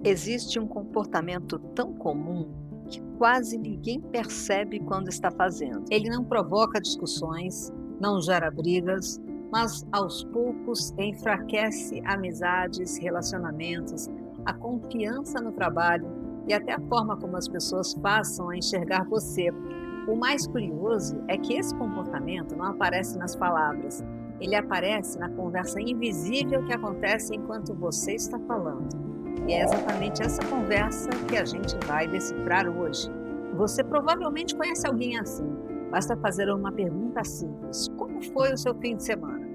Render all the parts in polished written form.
Existe um comportamento tão comum que quase ninguém percebe quando está fazendo. Ele não provoca discussões, não gera brigas, mas aos poucos enfraquece amizades, relacionamentos, a confiança no trabalho e até a forma como as pessoas passam a enxergar você. O mais curioso é que esse comportamento não aparece nas palavras, ele aparece na conversa invisível que acontece enquanto você está falando. E é exatamente essa conversa que a gente vai decifrar hoje. Você provavelmente conhece alguém assim. Basta fazer uma pergunta simples: como foi o seu fim de semana?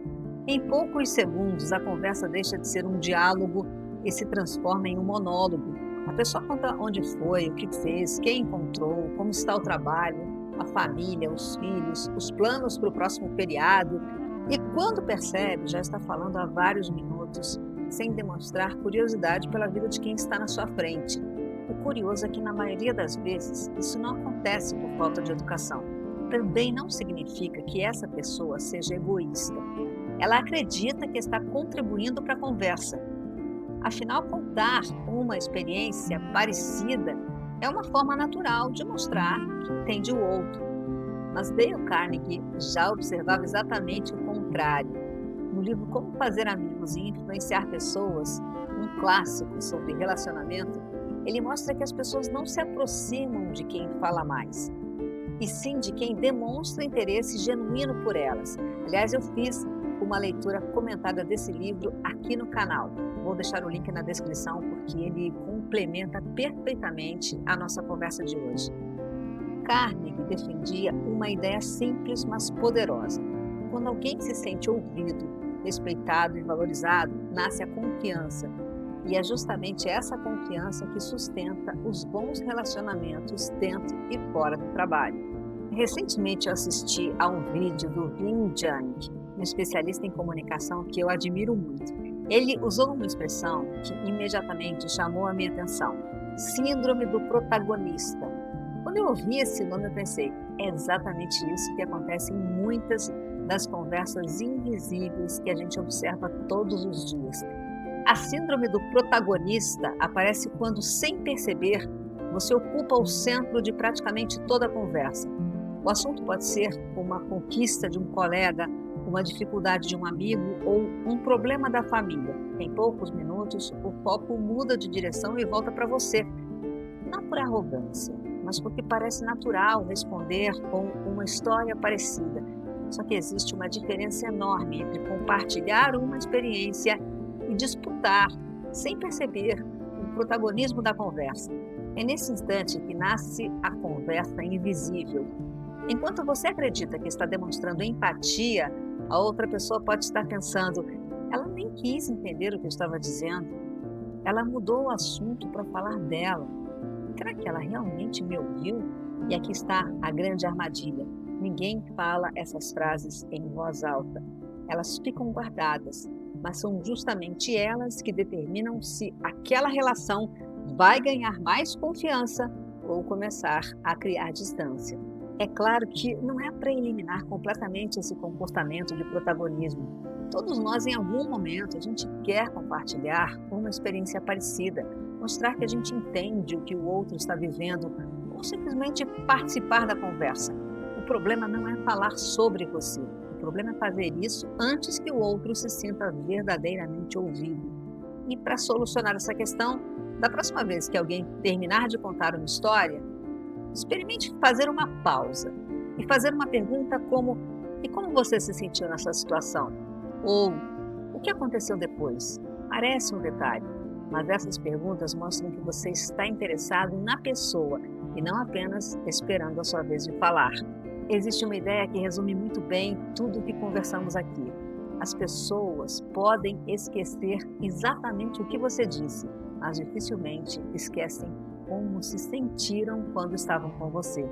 Em poucos segundos, a conversa deixa de ser um diálogo e se transforma em um monólogo. A pessoa conta onde foi, o que fez, quem encontrou, como está o trabalho, a família, os filhos, os planos para o próximo feriado. E quando percebe, já está falando há vários minutos, sem demonstrar curiosidade pela vida de quem está na sua frente. O curioso é que, na maioria das vezes, isso não acontece por falta de educação. Também não significa que essa pessoa seja egoísta. Ela acredita que está contribuindo para a conversa. Afinal, contar uma experiência parecida é uma forma natural de mostrar que entende o outro. Mas Dale Carnegie já observava exatamente o contrário. No livro Como Fazer Amigos e Influenciar Pessoas, um clássico sobre relacionamento, ele mostra que as pessoas não se aproximam de quem fala mais, e sim de quem demonstra interesse genuíno por elas. Aliás, eu fiz uma leitura comentada desse livro aqui no canal. Vou deixar o link na descrição porque ele complementa perfeitamente a nossa conversa de hoje. Carnegie defendia uma ideia simples, mas poderosa. Quando alguém se sente ouvido, respeitado e valorizado, nasce a confiança. E é justamente essa confiança que sustenta os bons relacionamentos dentro e fora do trabalho. Recentemente eu assisti a um vídeo do Vin Jang, um especialista em comunicação que eu admiro muito. Ele usou uma expressão que imediatamente chamou a minha atenção: síndrome do protagonista. Quando eu ouvi esse nome, eu pensei, é exatamente isso que acontece em muitas das conversas invisíveis que a gente observa todos os dias. A síndrome do protagonista aparece quando, sem perceber, você ocupa o centro de praticamente toda a conversa. O assunto pode ser uma conquista de um colega, uma dificuldade de um amigo ou um problema da família. Em poucos minutos, o foco muda de direção e volta para você. Não por arrogância, mas porque parece natural responder com uma história parecida. Só que existe uma diferença enorme entre compartilhar uma experiência e disputar, sem perceber, o protagonismo da conversa. É nesse instante que nasce a conversa invisível. Enquanto você acredita que está demonstrando empatia, a outra pessoa pode estar pensando: ela nem quis entender o que eu estava dizendo. Ela mudou o assunto para falar dela. Será que ela realmente me ouviu? E aqui está a grande armadilha. Ninguém fala essas frases em voz alta. Elas ficam guardadas, mas são justamente elas que determinam se aquela relação vai ganhar mais confiança ou começar a criar distância. É claro que não é para eliminar completamente esse comportamento de protagonismo. Todos nós, em algum momento, a gente quer compartilhar uma experiência parecida, mostrar que a gente entende o que o outro está vivendo ou simplesmente participar da conversa. O problema não é falar sobre você, o problema é fazer isso antes que o outro se sinta verdadeiramente ouvido. E para solucionar essa questão, da próxima vez que alguém terminar de contar uma história, experimente fazer uma pausa e fazer uma pergunta como: e como você se sentiu nessa situação? Ou o que aconteceu depois? Parece um detalhe, mas essas perguntas mostram que você está interessado na pessoa e não apenas esperando a sua vez de falar. Existe uma ideia que resume muito bem tudo o que conversamos aqui. As pessoas podem esquecer exatamente o que você disse, mas dificilmente esquecem como se sentiram quando estavam com você.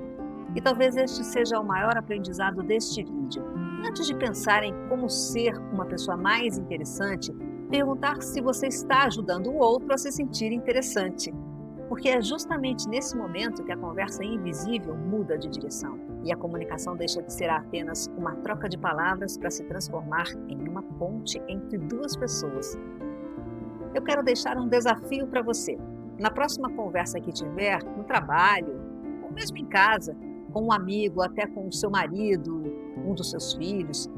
E talvez este seja o maior aprendizado deste vídeo. Antes de pensar em como ser uma pessoa mais interessante, perguntar se você está ajudando o outro a se sentir interessante. Porque é justamente nesse momento que a conversa invisível muda de direção e a comunicação deixa de ser apenas uma troca de palavras para se transformar em uma ponte entre duas pessoas. Eu quero deixar um desafio para você. Na próxima conversa que tiver, no trabalho, ou mesmo em casa, com um amigo, até com o seu marido, um dos seus filhos,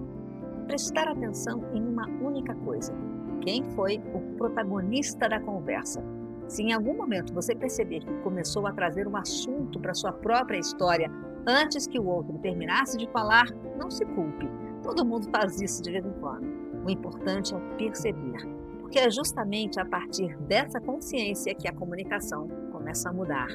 prestar atenção em uma única coisa: quem foi o protagonista da conversa. Se em algum momento você perceber que começou a trazer um assunto para sua própria história antes que o outro terminasse de falar, não se culpe. Todo mundo faz isso de vez em quando. O importante é perceber, porque é justamente a partir dessa consciência que a comunicação começa a mudar.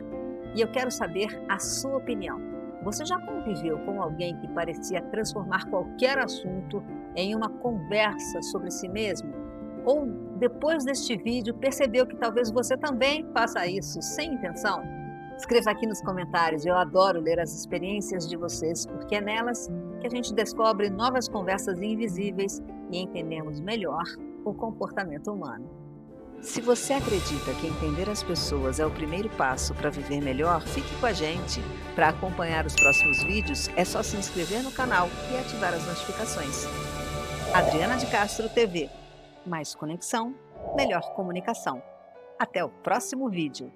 E eu quero saber a sua opinião. Você já conviveu com alguém que parecia transformar qualquer assunto em uma conversa sobre si mesmo? Ou depois deste vídeo percebeu que talvez você também faça isso sem intenção? Escreva aqui nos comentários, eu adoro ler as experiências de vocês, porque é nelas que a gente descobre novas conversas invisíveis e entendemos melhor o comportamento humano. Se você acredita que entender as pessoas é o primeiro passo para viver melhor, fique com a gente. Para acompanhar os próximos vídeos, é só se inscrever no canal e ativar as notificações. Adriana de Castro TV. Mais conexão, melhor comunicação. Até o próximo vídeo.